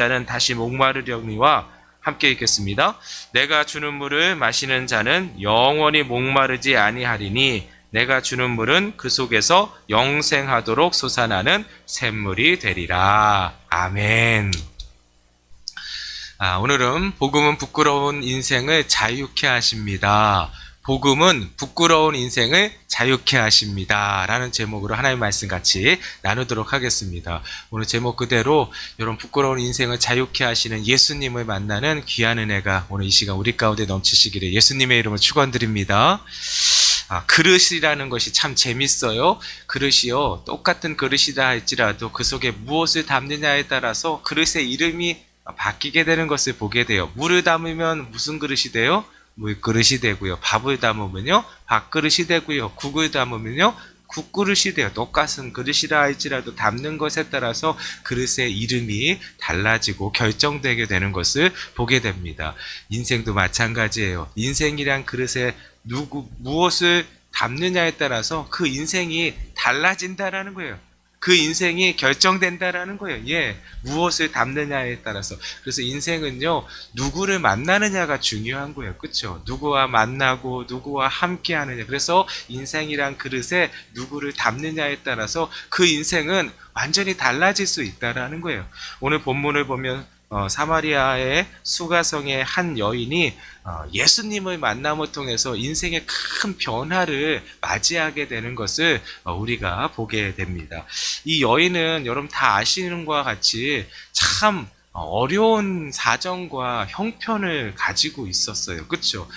자는 다시 목마르려니와 함께 읽겠습니다. 내가 주는 물을 마시는 자는 영원히 목마르지 아니하리니 내가 주는 물은 그 속에서 영생하도록 솟아나는 샘물이 되리라. 아멘. 오늘은 복음은 부끄러운 인생을 자유케 하십니다. 복음은 부끄러운 인생을 자유케 하십니다. 라는 제목으로 하나님의 말씀 같이 나누도록 하겠습니다. 오늘 제목 그대로 여러분 부끄러운 인생을 자유케 하시는 예수님을 만나는 귀한 은혜가 오늘 이 시간 우리 가운데 넘치시기를 예수님의 이름으로 축원드립니다. 그릇이라는 것이 참 재밌어요. 그릇이요, 똑같은 그릇이다 할지라도 그 속에 무엇을 담느냐에 따라서 그릇의 이름이 바뀌게 되는 것을 보게 돼요. 물을 담으면 무슨 그릇이 돼요? 물 그릇이 되고요. 밥을 담으면요, 밥그릇이 되고요. 국을 담으면요, 국그릇이 돼요. 똑같은 그릇이라 할지라도 담는 것에 따라서 그릇의 이름이 달라지고 결정되게 되는 것을 보게 됩니다. 인생도 마찬가지예요. 인생이란 그릇에 무엇을 담느냐에 따라서 그 인생이 달라진다라는 거예요. 그 인생이 결정된다라는 거예요. 무엇을 담느냐에 따라서. 그래서 인생은요, 누구를 만나느냐가 중요한 거예요. 그렇죠? 누구와 만나고 누구와 함께 하느냐. 그래서 인생이란 그릇에 누구를 담느냐에 따라서 그 인생은 완전히 달라질 수 있다라는 거예요. 오늘 본문을 보면 사마리아의 수가성의 한 여인이 예수님을 만남을 통해서 인생의 큰 변화를 맞이하게 되는 것을 우리가 보게 됩니다. 이 여인은 여러분 다 아시는 것과 같이 참 어려운 사정과 형편을 가지고 있었어요. 그렇죠?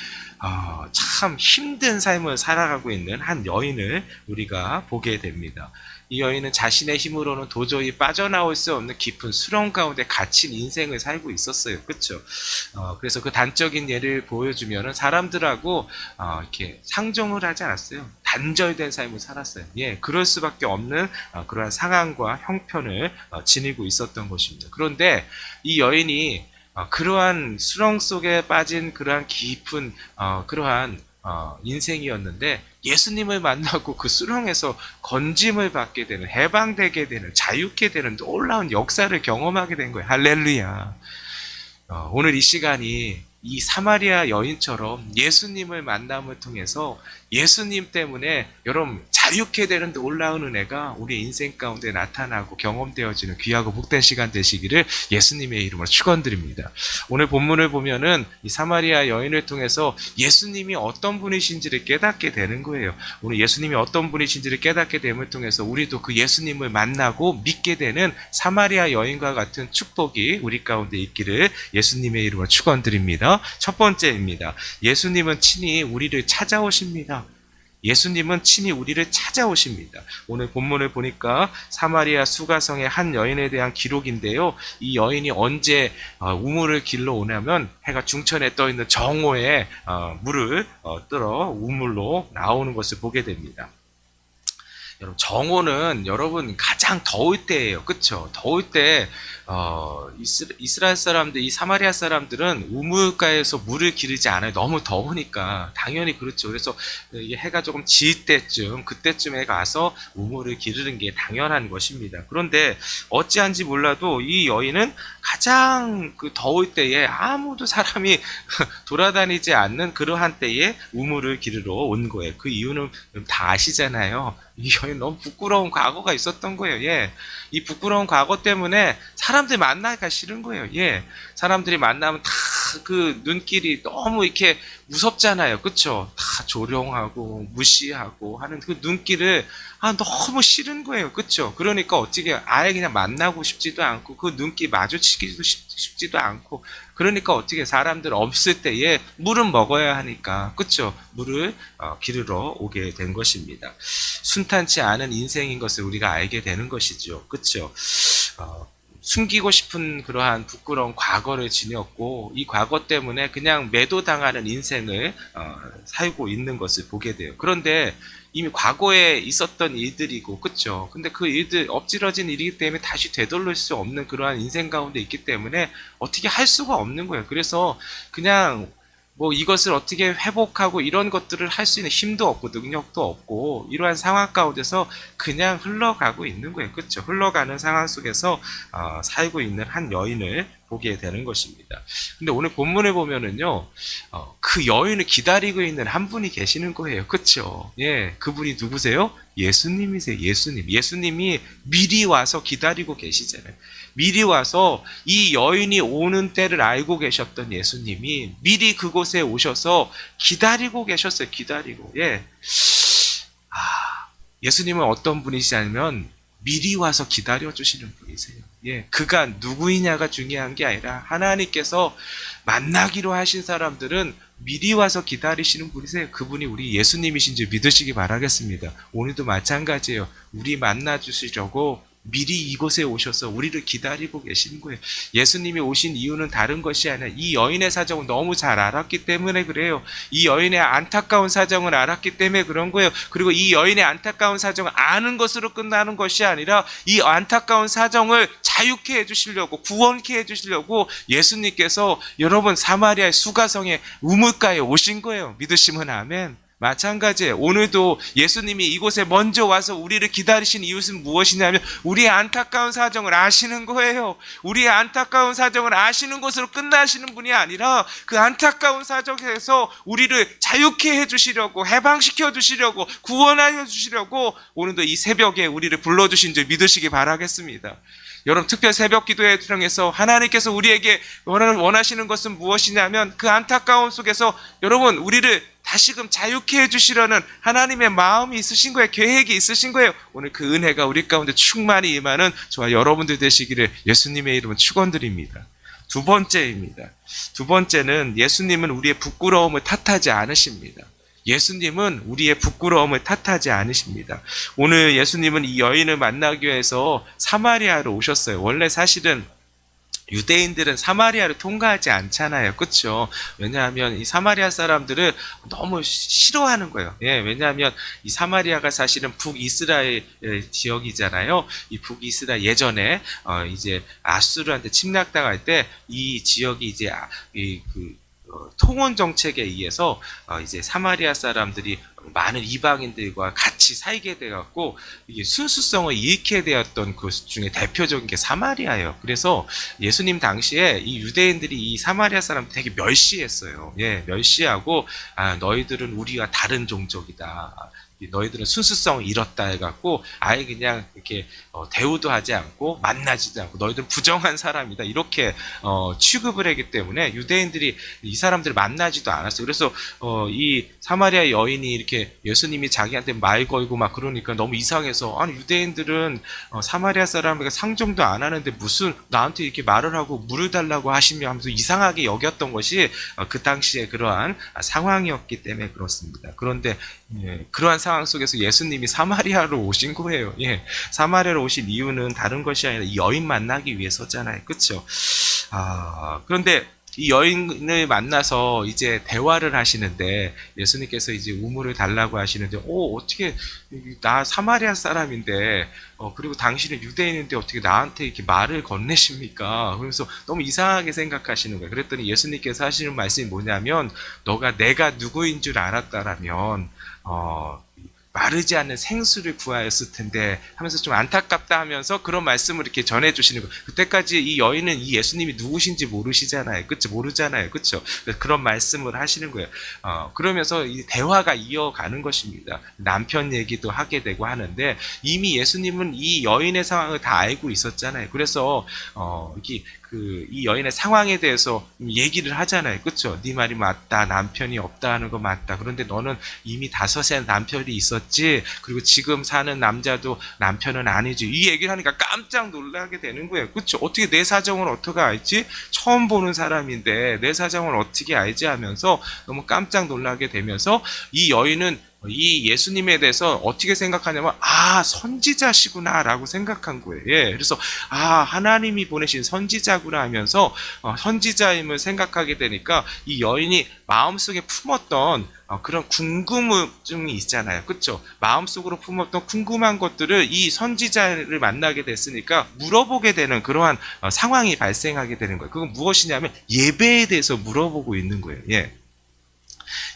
참 힘든 삶을 살아가고 있는 한 여인을 우리가 보게 됩니다. 이 여인은 자신의 힘으로는 도저히 빠져나올 수 없는 깊은 수렁 가운데 갇힌 인생을 살고 있었어요. 그렇죠? 그래서 그 단적인 예를 보여주면은 사람들하고 이렇게 상종을 하지 않았어요. 단절된 삶을 살았어요. 그럴 수밖에 없는 그러한 상황과 형편을 지니고 있었던 것입니다. 그런데 이 여인이 그러한 수렁 속에 빠진 그러한 깊은 그러한 인생이었는데 예수님을 만나고 그 수렁에서 건짐을 받게 되는, 해방되게 되는, 자유케 되는 놀라운 역사를 경험하게 된 거예요. 할렐루야. 오늘 이 시간이 이 사마리아 여인처럼 예수님을 만남을 통해서 예수님 때문에 여러분 자유케 되는 놀라운 은혜가 우리 인생 가운데 나타나고 경험되어지는 귀하고 복된 시간 되시기를 예수님의 이름으로 축원드립니다. 오늘 본문을 보면은 이 사마리아 여인을 통해서 예수님이 어떤 분이신지를 깨닫게 되는 거예요. 오늘 예수님이 어떤 분이신지를 깨닫게 됨을 통해서 우리도 그 예수님을 만나고 믿게 되는 사마리아 여인과 같은 축복이 우리 가운데 있기를 예수님의 이름으로 축원드립니다. 첫 번째입니다. 예수님은 친히 우리를 찾아오십니다. 예수님은 친히 우리를 찾아오십니다. 오늘 본문을 보니까 사마리아 수가성의 한 여인에 대한 기록인데요. 이 여인이 언제 우물을 길러 오냐면 해가 중천에 떠있는 정오에 물을 들어 우물로 나오는 것을 보게 됩니다. 여러분, 정오는 여러분 가장 더울 때예요. 그렇죠? 더울 때 이스라엘 사람들, 이 사마리아 사람들은 우물가에서 물을 기르지 않아요. 너무 더우니까. 당연히 그렇죠. 그래서 해가 조금 질 때쯤, 그때쯤에 가서 우물을 기르는 게 당연한 것입니다. 그런데 어찌한지 몰라도 이 여인은 가장 그 더울 때에 아무도 사람이 돌아다니지 않는 그러한 때에 우물을 기르러 온 거예요. 그 이유는 다 아시잖아요. 이 여인 너무 부끄러운 과거가 있었던 거예요. 이 부끄러운 과거 때문에 사람들 만나기가 싫은 거예요. 사람들이 만나면 다 그 눈길이 너무 이렇게 무섭잖아요. 그쵸? 다 조롱하고 무시하고 하는 그 눈길을 너무 싫은 거예요. 그쵸? 그러니까 어떻게 아예 그냥 만나고 싶지도 않고 그 눈길 마주치기도 싶지도 않고 그러니까 어떻게 사람들 없을 때에 물은 먹어야 하니까 그쵸? 물을 기르러 오게 된 것입니다. 순탄치 않은 인생인 것을 우리가 알게 되는 것이죠. 그쵸? 숨기고 싶은 그러한 부끄러운 과거를 지녔고 이 과거 때문에 그냥 매도당하는 인생을 살고 있는 것을 보게 돼요. 그런데 이미 과거에 있었던 일들이고 그쵸? 근데 그 일들 엎질러진 일이기 때문에 다시 되돌릴 수 없는 그러한 인생 가운데 있기 때문에 어떻게 할 수가 없는 거예요. 그래서 그냥 뭐 이것을 어떻게 회복하고 이런 것들을 할 수 있는 힘도 없고 능력도 없고 이러한 상황 가운데서 그냥 흘러가고 있는 거예요. 그렇죠? 흘러가는 상황 속에서 살고 있는 한 여인을 보게 되는 것입니다. 근데 오늘 본문을 보면은요, 그 여인을 기다리고 있는 한 분이 계시는 거예요. 그렇죠? 예, 그분이 누구세요? 예수님이세요. 예수님. 예수님이 미리 와서 기다리고 계시잖아요. 미리 와서 이 여인이 오는 때를 알고 계셨던 예수님이 미리 그곳에 오셔서 기다리고 계셨어요. 기다리고. 예. 예수님은 어떤 분이시냐면 미리 와서 기다려주시는 분이세요. 예, 그가 누구이냐가 중요한 게 아니라 하나님께서 만나기로 하신 사람들은 미리 와서 기다리시는 분이세요. 그분이 우리 예수님이신 줄 믿으시기 바라겠습니다. 오늘도 마찬가지예요. 우리 만나 주시려고 미리 이곳에 오셔서 우리를 기다리고 계시는 거예요. 예수님이 오신 이유는 다른 것이 아니라 이 여인의 사정을 너무 잘 알았기 때문에 그래요. 이 여인의 안타까운 사정을 알았기 때문에 그런 거예요. 그리고 이 여인의 안타까운 사정을 아는 것으로 끝나는 것이 아니라 이 안타까운 사정을 자유케 해주시려고, 구원케 해주시려고 예수님께서 여러분 사마리아의 수가성의 우물가에 오신 거예요. 믿으시면 아멘. 마찬가지예요. 오늘도 예수님이 이곳에 먼저 와서 우리를 기다리신 이유는 무엇이냐면 우리의 안타까운 사정을 아시는 거예요. 우리의 안타까운 사정을 아시는 것으로 끝나시는 분이 아니라 그 안타까운 사정에서 우리를 자유케 해주시려고, 해방시켜 주시려고, 구원하여 주시려고 오늘도 이 새벽에 우리를 불러주신 줄 믿으시기 바라겠습니다. 여러분 특별 새벽 기도회 통해서 하나님께서 우리에게 원하시는 것은 무엇이냐면 그 안타까움 속에서 여러분 우리를 다시금 자유케 해주시려는 하나님의 마음이 있으신 거예요. 계획이 있으신 거예요. 오늘 그 은혜가 우리 가운데 충만히 임하는 저와 여러분들 되시기를 예수님의 이름은 축원드립니다. 두 번째입니다. 두 번째는 예수님은 우리의 부끄러움을 탓하지 않으십니다. 예수님은 우리의 부끄러움을 탓하지 않으십니다. 오늘 예수님은 이 여인을 만나기 위해서 사마리아로 오셨어요. 원래 사실은 유대인들은 사마리아를 통과하지 않잖아요. 그렇죠? 왜냐하면 이 사마리아 사람들을 너무 싫어하는 거예요. 예, 왜냐하면 이 사마리아가 사실은 북이스라엘 지역이잖아요. 이 북이스라엘 예전에 이제 아수르한테 침략당할 때 이 지역이 이제 통원 정책에 의해서 이제 사마리아 사람들이 많은 이방인들과 같이 살게 되었고 이게 순수성을 잃게 되었던 그 중에 대표적인 게 사마리아예요. 그래서 예수님 당시에 이 유대인들이 이 사마리아 사람 되게 멸시했어요. 예, 멸시하고 너희들은 우리와 다른 종족이다. 너희들은 순수성을 잃었다 해갖고 아예 그냥 이렇게 대우도 하지 않고 만나지도 않고 너희들은 부정한 사람이다 이렇게 취급을 했기 때문에 유대인들이 이 사람들을 만나지도 않았어요. 그래서 이 사마리아 여인이 이렇게 예수님이 자기한테 말 걸고 막 그러니까 너무 이상해서 아니 유대인들은 사마리아 사람에게 상종도 안 하는데 무슨 나한테 이렇게 말을 하고 물을 달라고 하시며 하면서 이상하게 여겼던 것이 그 당시에 그러한 상황이었기 때문에 그렇습니다. 그런데 그러한 상황 속에서 예수님이 사마리아로 오신 거예요. 예, 사마리아로 오신 이유는 다른 것이 아니라 이 여인 만나기 위해서잖아요. 그렇죠? 그런데 이 여인을 만나서 이제 대화를 하시는데 예수님께서 이제 우물을 달라고 하시는데 어떻게 나 사마리아 사람인데 그리고 당신은 유대인인데 어떻게 나한테 이렇게 말을 건네십니까? 그래서 너무 이상하게 생각하시는 거예요. 그랬더니 예수님께서 하시는 말씀이 뭐냐면 너가 내가 누구인 줄 알았다라면 마르지 않는 생수를 구하였을 텐데 하면서 좀 안타깝다 하면서 그런 말씀을 이렇게 전해주시는 거예요. 그때까지 이 여인은 이 예수님이 누구신지 모르시잖아요. 그렇죠? 모르잖아요. 그렇죠? 그런 말씀을 하시는 거예요. 그러면서 이 대화가 이어가는 것입니다. 남편 얘기도 하게 되고 하는데 이미 예수님은 이 여인의 상황을 다 알고 있었잖아요. 그래서 이 여인의 상황에 대해서 얘기를 하잖아요. 그렇죠? 네 말이 맞다. 남편이 없다 하는 거 맞다. 그런데 너는 이미 5의 남편이 있었지. 그리고 지금 사는 남자도 남편은 아니지. 이 얘기를 하니까 깜짝 놀라게 되는 거예요. 그렇죠? 어떻게 내 사정을 어떻게 알지? 처음 보는 사람인데 내 사정을 어떻게 알지 하면서 너무 깜짝 놀라게 되면서 이 여인은 이 예수님에 대해서 어떻게 생각하냐면 선지자시구나 라고 생각한 거예요. 예, 그래서 하나님이 보내신 선지자구나 하면서 선지자임을 생각하게 되니까 이 여인이 마음속에 품었던 그런 궁금증이 있잖아요. 그렇죠? 마음속으로 품었던 궁금한 것들을 이 선지자를 만나게 됐으니까 물어보게 되는 그러한 상황이 발생하게 되는 거예요. 그건 무엇이냐면 예배에 대해서 물어보고 있는 거예요. 예.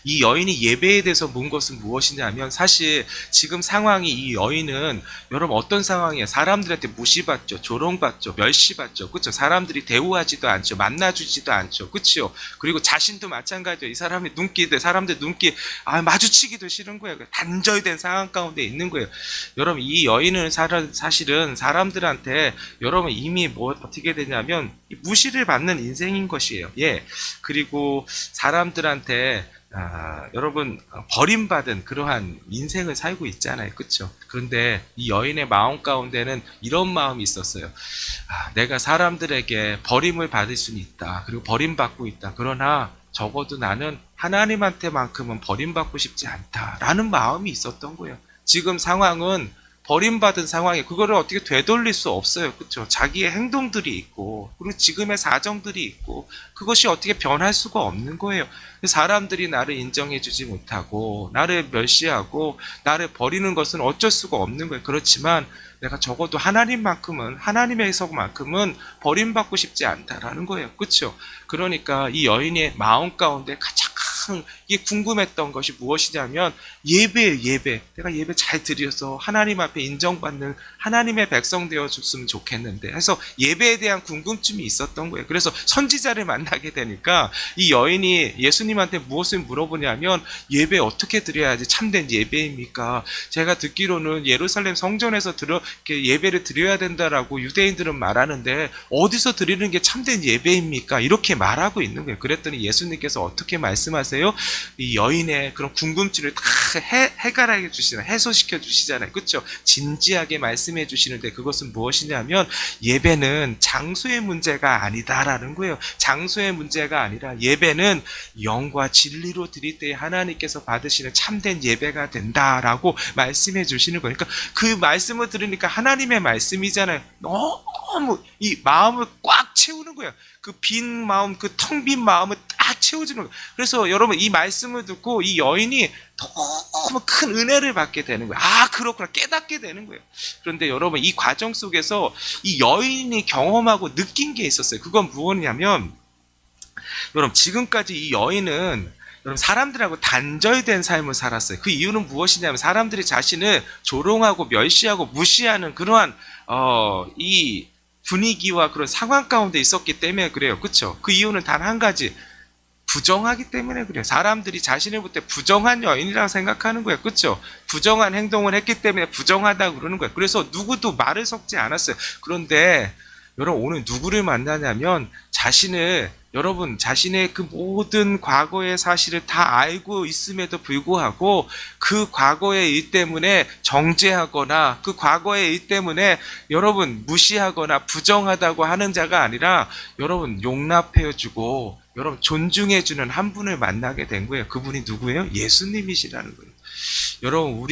이 여인이 예배에 대해서 문 것은 무엇이냐면, 사실 지금 상황이, 이 여인은 여러분 어떤 상황이에요? 사람들한테 무시받죠, 조롱받죠, 멸시받죠, 그렇죠? 사람들이 대우하지도 않죠, 만나주지도 않죠, 그렇죠? 그리고 자신도 마찬가지죠. 이 사람의 눈길들, 사람들 눈길 마주치기도 싫은 거예요. 단절된 상황 가운데 있는 거예요. 여러분, 이 여인은 사실은 사람들한테 여러분 이미 어떻게 되냐면 무시를 받는 인생인 것이에요. 예. 그리고 사람들한테 여러분 버림받은 그러한 인생을 살고 있잖아요. 그렇죠? 그런데 이 여인의 마음 가운데는 이런 마음이 있었어요. 내가 사람들에게 버림을 받을 수는 있다. 그리고 버림받고 있다. 그러나 적어도 나는 하나님한테만큼은 버림받고 싶지 않다라는 마음이 있었던 거예요. 지금 상황은 버림받은 상황에 그거를 어떻게 되돌릴 수 없어요. 그렇죠? 자기의 행동들이 있고, 그리고 지금의 사정들이 있고, 그것이 어떻게 변할 수가 없는 거예요. 사람들이 나를 인정해주지 못하고 나를 멸시하고 나를 버리는 것은 어쩔 수가 없는 거예요. 그렇지만 내가 적어도 하나님에서만큼은 버림받고 싶지 않다라는 거예요. 그렇죠? 그러니까 이 여인의 마음 가운데 가장 이게 궁금했던 것이 무엇이냐면 예배예요. 예배. 내가 예배 잘 드려서 하나님 앞에 인정받는 하나님의 백성 되어줬으면 좋겠는데 해서 예배에 대한 궁금증이 있었던 거예요. 그래서 선지자를 만나게 되니까 이 여인이 예수님한테 무엇을 물어보냐면, 예배 어떻게 드려야지 참된 예배입니까? 제가 듣기로는 예루살렘 성전에서 예배를 드려야 된다라고 유대인들은 말하는데 어디서 드리는 게 참된 예배입니까? 이렇게 말하고 있는 거예요. 그랬더니 예수님께서 어떻게 말씀하세요? 이 여인의 그런 궁금증을 다 해결해 주시잖아요. 해소시켜 주시잖아요. 그렇죠? 진지하게 말씀해 주시는데, 그것은 무엇이냐면 예배는 장소의 문제가 아니다라는 거예요. 장소의 문제가 아니라 예배는 영과 진리로 드릴 때 하나님께서 받으시는 참된 예배가 된다라고 말씀해 주시는 거니까, 그 말씀을 들으니까 하나님의 말씀이잖아요. 너무 이 마음을 꽉 채우는 거예요. 그 빈 마음, 그 텅 빈 마음을 딱 채워주는 거예요. 그래서 여러분 이 말씀을 듣고 이 여인이 너무 큰 은혜를 받게 되는 거예요. 그렇구나, 깨닫게 되는 거예요. 그런데 여러분 이 과정 속에서 이 여인이 경험하고 느낀 게 있었어요. 그건 무엇이냐면, 여러분 지금까지 이 여인은 여러분 사람들하고 단절된 삶을 살았어요. 그 이유는 무엇이냐면 사람들이 자신을 조롱하고 멸시하고 무시하는 그러한 이 분위기와 그런 상황 가운데 있었기 때문에 그래요. 그렇죠? 그 이유는 단 한 가지, 부정하기 때문에 그래요. 사람들이 자신을 볼 때 부정한 여인이라고 생각하는 거예요. 그렇죠? 부정한 행동을 했기 때문에 부정하다고 그러는 거예요. 그래서 누구도 말을 섞지 않았어요. 그런데 여러분 오늘 누구를 만나냐면 여러분 자신의 그 모든 과거의 사실을 다 알고 있음에도 불구하고 그 과거의 일 때문에 정죄하거나 그 과거의 일 때문에 여러분 무시하거나 부정하다고 하는 자가 아니라 여러분 용납해주고 여러분 존중해주는 한 분을 만나게 된 거예요. 그분이 누구예요? 예수님이시라는 거예요. 여러분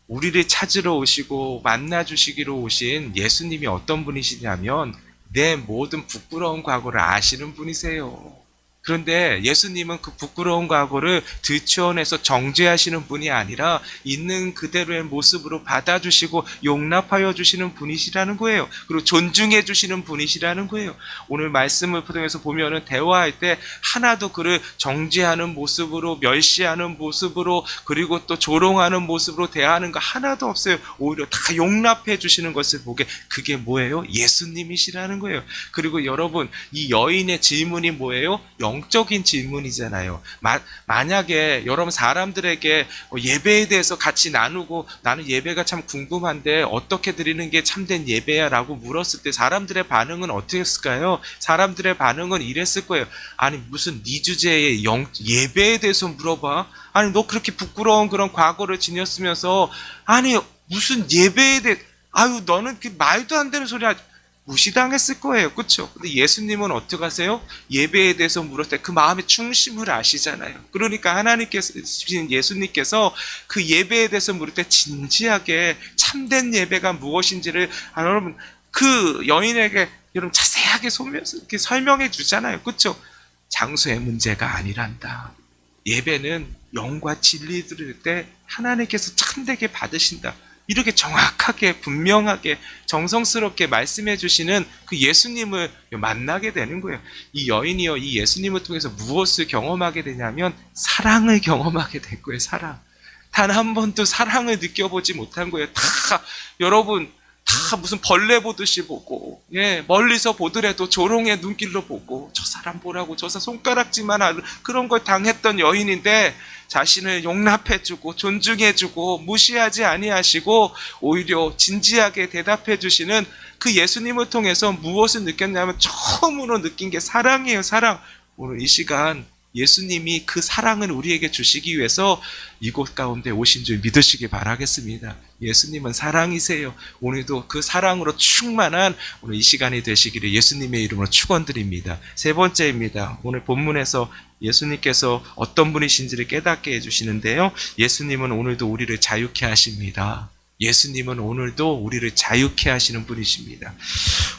우리를 찾으러 오시고 만나주시기로 오신 예수님이 어떤 분이시냐면 내 모든 부끄러운 과거를 아시는 분이세요. 그런데 예수님은 그 부끄러운 과거를 들추어내서 정죄하시는 분이 아니라 있는 그대로의 모습으로 받아주시고 용납하여 주시는 분이시라는 거예요. 그리고 존중해 주시는 분이시라는 거예요. 오늘 말씀을 통해서 보면은 대화할 때 하나도 그를 정죄하는 모습으로, 멸시하는 모습으로, 그리고 또 조롱하는 모습으로 대하는 거 하나도 없어요. 오히려 다 용납해 주시는 것을 보게, 그게 뭐예요? 예수님이시라는 거예요. 그리고 여러분 이 여인의 질문이 뭐예요? 영적인 질문이잖아요. 만약에 여러분 사람들에게 예배에 대해서 같이 나누고 나는 예배가 참 궁금한데 어떻게 드리는 게 참된 예배야 라고 물었을 때 사람들의 반응은 어떻겠을까요? 사람들의 반응은 이랬을 거예요. 아니 무슨 네 주제에 예배에 대해서 물어봐? 아니 너 그렇게 부끄러운 그런 과거를 지녔으면서 아니 무슨 예배에 대해 너는 그 말도 안 되는 소리 하지. 무시당했을 거예요. 그렇죠? 근데 예수님은 어떻게 하세요? 예배에 대해서 물었을 때 그 마음의 중심을 아시잖아요. 그러니까 하나님께서, 예수님께서 그 예배에 대해서 물을 때 진지하게 참된 예배가 무엇인지를 여러분 그 여인에게 여러분 자세하게 설명해 주잖아요. 그렇죠? 장소의 문제가 아니란다. 예배는 영과 진리 들을 때 하나님께서 참되게 받으신다. 이렇게 정확하게 분명하게 정성스럽게 말씀해 주시는 그 예수님을 만나게 되는 거예요. 이 여인이요, 이 예수님을 통해서 무엇을 경험하게 되냐면 사랑을 경험하게 될 거예요. 사랑. 단 한 번도 사랑을 느껴보지 못한 거예요. 다 여러분 다 무슨 벌레 보듯이 보고, 멀리서 보더라도 조롱의 눈길로 보고, 저 사람 보라고 저 사람 손가락질만 하는 그런 걸 당했던 여인인데 자신을 용납해주고 존중해주고 무시하지 아니하시고 오히려 진지하게 대답해 주시는 그 예수님을 통해서 무엇을 느꼈냐면 처음으로 느낀 게 사랑이에요. 사랑. 오늘 이 시간 예수님이 그 사랑을 우리에게 주시기 위해서 이곳 가운데 오신 줄 믿으시기 바라겠습니다. 예수님은 사랑이세요. 오늘도 그 사랑으로 충만한 오늘 이 시간이 되시기를 예수님의 이름으로 축원드립니다. 세 번째입니다. 오늘 본문에서 예수님께서 어떤 분이신지를 깨닫게 해주시는데요. 예수님은 오늘도 우리를 자유케 하십니다. 예수님은 오늘도 우리를 자유케 하시는 분이십니다.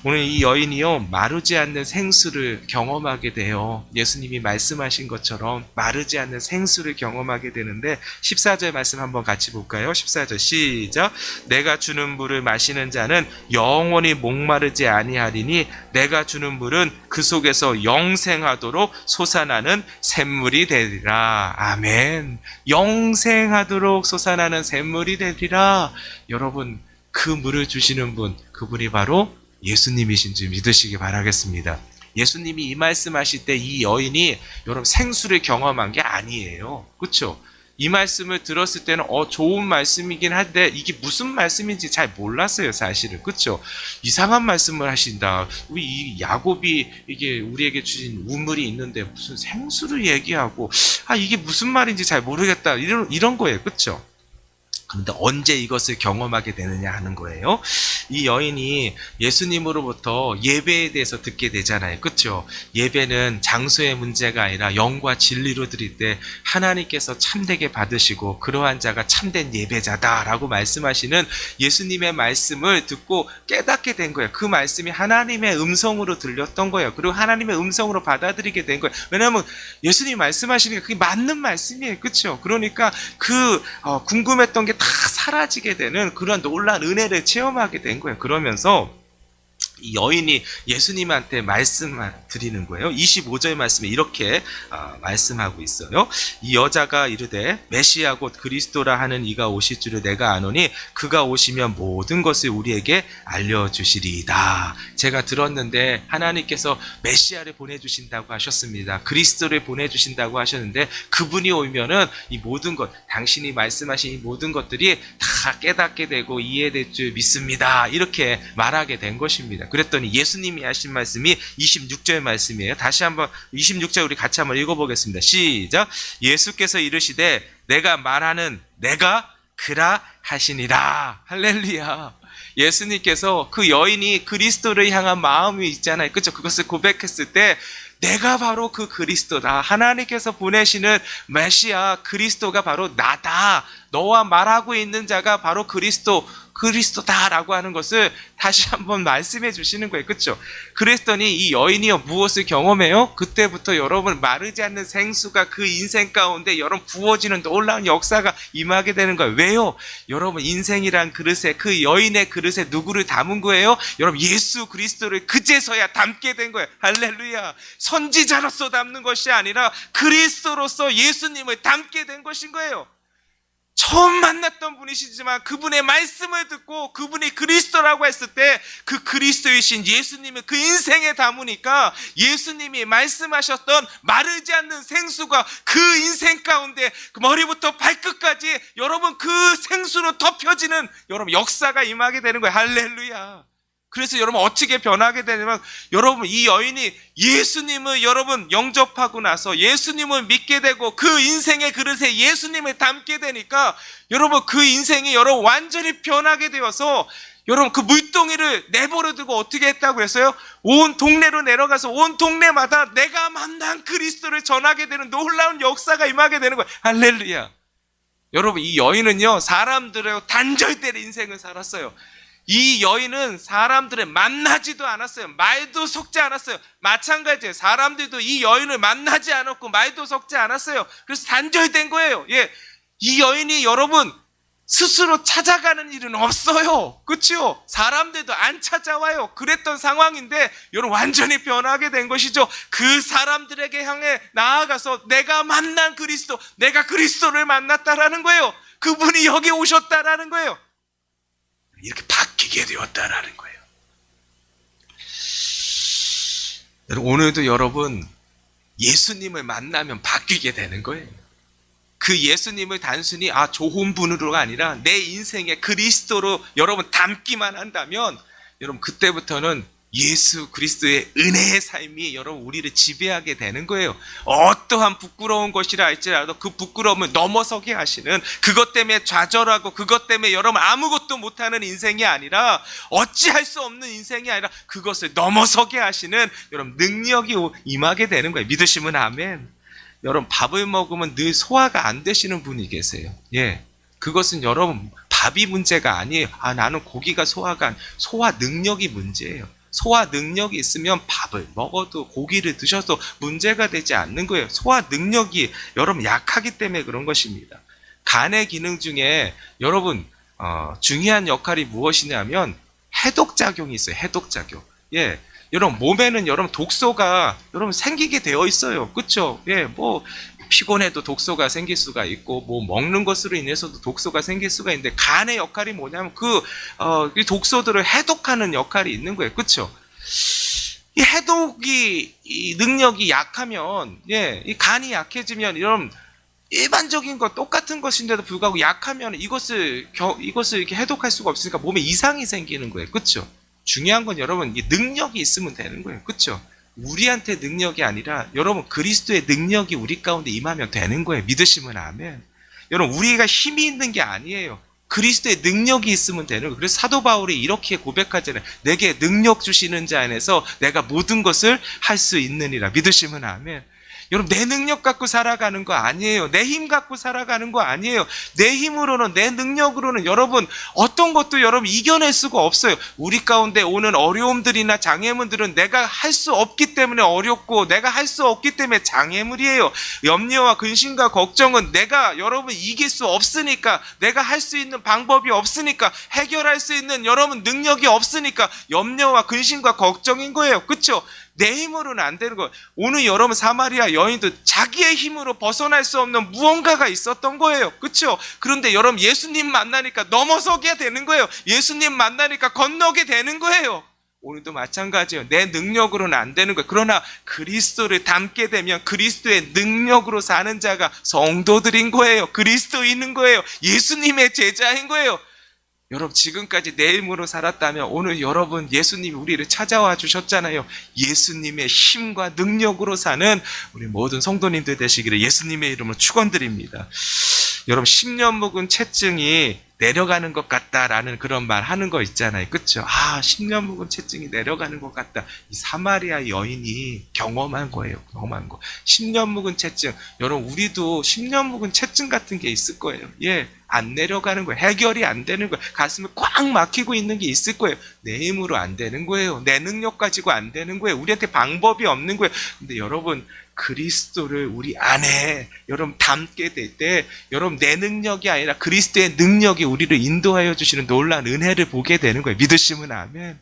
오늘 이 여인이요, 마르지 않는 생수를 경험하게 돼요. 예수님이 말씀하신 것처럼 마르지 않는 생수를 경험하게 되는데 14절 말씀 한번 같이 볼까요? 14절 시작. 내가 주는 물을 마시는 자는 영원히 목마르지 아니하리니 내가 주는 물은 그 속에서 영생하도록 솟아나는 샘물이 되리라. 아멘. 영생하도록 솟아나는 샘물이 되리라. 여러분, 그 물을 주시는 분, 그분이 바로 예수님이신 줄 믿으시기 바라겠습니다. 예수님이 이 말씀하실 때 이 여인이 여러분 생수를 경험한 게 아니에요. 그렇죠? 이 말씀을 들었을 때는 좋은 말씀이긴 한데 이게 무슨 말씀인지 잘 몰랐어요, 사실은. 그렇죠? 이상한 말씀을 하신다. 우리 이 야곱이 이게 우리에게 주신 우물이 있는데 무슨 생수를 얘기하고 이게 무슨 말인지 잘 모르겠다. 이런 거예요. 그렇죠? 그런데 언제 이것을 경험하게 되느냐 하는 거예요. 이 여인이 예수님으로부터 예배에 대해서 듣게 되잖아요. 그렇죠? 예배는 장소의 문제가 아니라 영과 진리로 드릴 때 하나님께서 참되게 받으시고 그러한 자가 참된 예배자다라고 말씀하시는 예수님의 말씀을 듣고 깨닫게 된 거예요. 그 말씀이 하나님의 음성으로 들렸던 거예요. 그리고 하나님의 음성으로 받아들이게 된 거예요. 왜냐하면 예수님이 말씀하시는 게 그게 맞는 말씀이에요. 그렇죠? 그러니까 궁금했던 게 다 사라지게 되는 그런 놀라운 은혜를 체험하게 된 거예요. 그러면서 이 여인이 예수님한테 말씀 드리는 거예요. 25절 말씀에 이렇게 말씀하고 있어요. 이 여자가 이르되 메시아 곧 그리스도라 하는 이가 오실 줄을 내가 아노니 그가 오시면 모든 것을 우리에게 알려주시리이다. 제가 들었는데 하나님께서 메시아를 보내주신다고 하셨습니다. 그리스도를 보내주신다고 하셨는데 그분이 오면은 이 모든 것, 당신이 말씀하신 이 모든 것들이 다 깨닫게 되고 이해될 줄 믿습니다. 이렇게 말하게 된 것입니다. 그랬더니 예수님이 하신 말씀이 26절 말씀이에요. 다시 한번 26절 우리 같이 한번 읽어보겠습니다. 시작. 예수께서 이르시되 내가 말하는 내가 그라 하시니라. 할렐루야. 예수님께서 그 여인이 그리스도를 향한 마음이 있잖아요. 그렇죠? 그것을 고백했을 때 내가 바로 그 그리스도다. 하나님께서 보내시는 메시아 그리스도가 바로 나다. 너와 말하고 있는 자가 바로 그리스도다라고 하는 것을 다시 한번 말씀해 주시는 거예요. 그렇죠? 그랬더니 이 여인이요 무엇을 경험해요? 그때부터 여러분 마르지 않는 생수가 그 인생 가운데 여러분 부어지는 놀라운 역사가 임하게 되는 거예요. 왜요? 여러분 인생이란 그릇에 그 여인의 그릇에 누구를 담은 거예요? 여러분 예수 그리스도를 그제서야 담게 된 거예요. 할렐루야. 선지자로서 담는 것이 아니라 그리스도로서 예수님을 담게 된 것인 거예요. 처음 만났던 분이시지만 그분의 말씀을 듣고 그분이 그리스도라고 했을 때 그 그리스도이신 예수님을 그 인생에 담으니까 예수님이 말씀하셨던 마르지 않는 생수가 그 인생 가운데 그 머리부터 발끝까지 여러분 그 생수로 덮여지는 여러분 역사가 임하게 되는 거예요. 할렐루야. 그래서 여러분 어떻게 변하게 되냐면 여러분 이 여인이 예수님을 여러분 영접하고 나서 예수님을 믿게 되고 그 인생의 그릇에 예수님을 담게 되니까 여러분 그 인생이 여러분 완전히 변하게 되어서 여러분 그 물동이를 내버려 두고 어떻게 했다고 했어요? 온 동네로 내려가서 온 동네마다 내가 만난 그리스도를 전하게 되는 놀라운 역사가 임하게 되는 거예요. 할렐루야. 여러분 이 여인은요 사람들하고 단절된 인생을 살았어요. 이 여인은 사람들을 만나지도 않았어요. 말도 섞지 않았어요. 마찬가지예요. 사람들도 이 여인을 만나지 않았고 말도 섞지 않았어요. 그래서 단절된 거예요. 이 여인이 여러분 스스로 찾아가는 일은 없어요. 그렇죠? 사람들도 안 찾아와요. 그랬던 상황인데 여러분 완전히 변하게 된 것이죠. 그 사람들에게 향해 나아가서 내가 만난 그리스도, 내가 그리스도를 만났다라는 거예요. 그분이 여기 오셨다라는 거예요. 이렇게 바뀌게 되었다라는 거예요. 오늘도 여러분 예수님을 만나면 바뀌게 되는 거예요. 그 예수님을 단순히 좋은 분으로가 아니라 내 인생에 그리스도로 여러분 담기만 한다면 여러분 그때부터는 예수 그리스도의 은혜의 삶이 여러분 우리를 지배하게 되는 거예요. 어떠한 부끄러운 것이라 할지라도 그 부끄러움을 넘어서게 하시는, 그것 때문에 좌절하고 그것 때문에 여러분 아무것도 못하는 인생이 아니라, 어찌할 수 없는 인생이 아니라 그것을 넘어서게 하시는 여러분 능력이 임하게 되는 거예요. 믿으시면 아멘. 여러분 밥을 먹으면 늘 소화가 안 되시는 분이 계세요. 그것은 여러분 밥이 문제가 아니에요. 나는 고기가 소화 능력이 문제예요. 소화 능력이 있으면 밥을 먹어도 고기를 드셔도 문제가 되지 않는 거예요. 소화 능력이 여러분 약하기 때문에 그런 것입니다. 간의 기능 중에 여러분 중요한 역할이 무엇이냐면 해독작용이 있어요. 해독작용. 여러분 몸에는 여러분 독소가 여러분 생기게 되어 있어요. 그렇죠? 뭐 피곤해도 독소가 생길 수가 있고, 뭐 먹는 것으로 인해서도 독소가 생길 수가 있는데, 간의 역할이 뭐냐면 이 독소들을 해독하는 역할이 있는 거예요. 그렇죠? 이 해독이 이 능력이 약하면, 이 간이 약해지면 여러분 일반적인 것 똑같은 것인데도 불구하고 약하면 이것을 이렇게 해독할 수가 없으니까 몸에 이상이 생기는 거예요. 그렇죠? 중요한 건 여러분 이 능력이 있으면 되는 거예요. 그렇죠? 우리한테 능력이 아니라 여러분 그리스도의 능력이 우리 가운데 임하면 되는 거예요. 믿으시면 아멘. 여러분 우리가 힘이 있는 게 아니에요. 그리스도의 능력이 있으면 되는 거예요. 그래서 사도 바울이 이렇게 고백하잖아요. 내게 능력 주시는 자 안에서 내가 모든 것을 할 수 있느니라. 믿으시면 아멘. 여러분 내 능력 갖고 살아가는 거 아니에요. 내 힘 갖고 살아가는 거 아니에요. 내 힘으로는, 내 능력으로는 여러분 어떤 것도 여러분 이겨낼 수가 없어요. 우리 가운데 오는 어려움들이나 장애물들은 내가 할 수 없기 때문에 어렵고, 내가 할 수 없기 때문에 장애물이에요. 염려와 근심과 걱정은 내가 여러분 이길 수 없으니까, 내가 할 수 있는 방법이 없으니까, 해결할 수 있는 여러분 능력이 없으니까 염려와 근심과 걱정인 거예요. 그렇죠? 내 힘으로는 안 되는 거예요. 오늘 여러분 사마리아 여인도 자기의 힘으로 벗어날 수 없는 무언가가 있었던 거예요. 그렇죠? 그런데 여러분 예수님 만나니까 넘어서게 되는 거예요. 예수님 만나니까 건너게 되는 거예요. 오늘도 마찬가지예요. 내 능력으로는 안 되는 거예요. 그러나 그리스도를 닮게 되면 그리스도의 능력으로 사는 자가 성도들인 거예요. 그리스도인인 거예요. 예수님의 제자인 거예요. 여러분 지금까지 내 힘으로 살았다면 오늘 여러분 예수님이 우리를 찾아와 주셨잖아요. 예수님의 힘과 능력으로 사는 우리 모든 성도님들 되시기를 예수님의 이름으로 축원드립니다. 여러분 10년 묵은 채증이 내려가는 것 같다라는 그런 말 하는 거 있잖아요. 그렇죠? 10년 묵은 채증이 내려가는 것 같다. 이 사마리아 여인이 경험한 거예요. 경험한 거. 10년 묵은 채증. 여러분 우리도 10년 묵은 채증 같은 게 있을 거예요. 안 내려가는 거예요. 해결이 안 되는 거예요. 가슴에 꽉 막히고 있는 게 있을 거예요. 내 힘으로 안 되는 거예요. 내 능력 가지고 안 되는 거예요. 우리한테 방법이 없는 거예요. 근데 여러분 그리스도를 우리 안에 여러분 담게 될 때 여러분 내 능력이 아니라 그리스도의 능력이 우리를 인도하여 주시는 놀라운 은혜를 보게 되는 거예요. 믿으시면 아멘.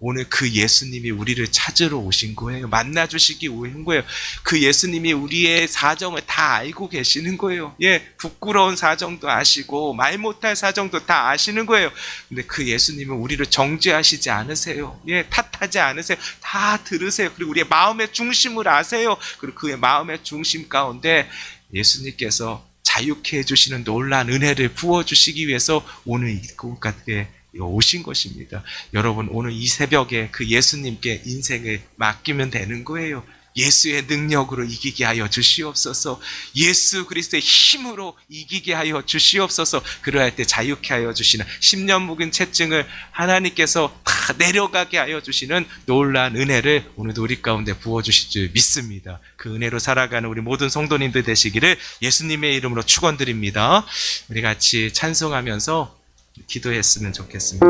오늘 그 예수님이 우리를 찾으러 오신 거예요. 만나주시기 오신 거예요. 그 예수님이 우리의 사정을 다 알고 계시는 거예요. 부끄러운 사정도 아시고 말 못할 사정도 다 아시는 거예요. 근데 그 예수님은 우리를 정죄하시지 않으세요. 탓하지 않으세요. 다 들으세요. 그리고 우리의 마음의 중심을 아세요. 그리고 그의 마음의 중심 가운데 예수님께서 자유케 해주시는 놀라운 은혜를 부어주시기 위해서 오늘 이곳까지 오신 것입니다. 여러분 오늘 이 새벽에 그 예수님께 인생을 맡기면 되는 거예요. 예수의 능력으로 이기게 하여 주시옵소서. 예수 그리스도의 힘으로 이기게 하여 주시옵소서. 그러할 때 자유케 하여 주시는 10년 묵은 채증을 하나님께서 다 내려가게 하여 주시는 놀라운 은혜를 오늘도 우리 가운데 부어주실 줄 믿습니다. 그 은혜로 살아가는 우리 모든 성도님들 되시기를 예수님의 이름으로 축원드립니다. 우리 같이 찬송하면서 기도했으면 좋겠습니다.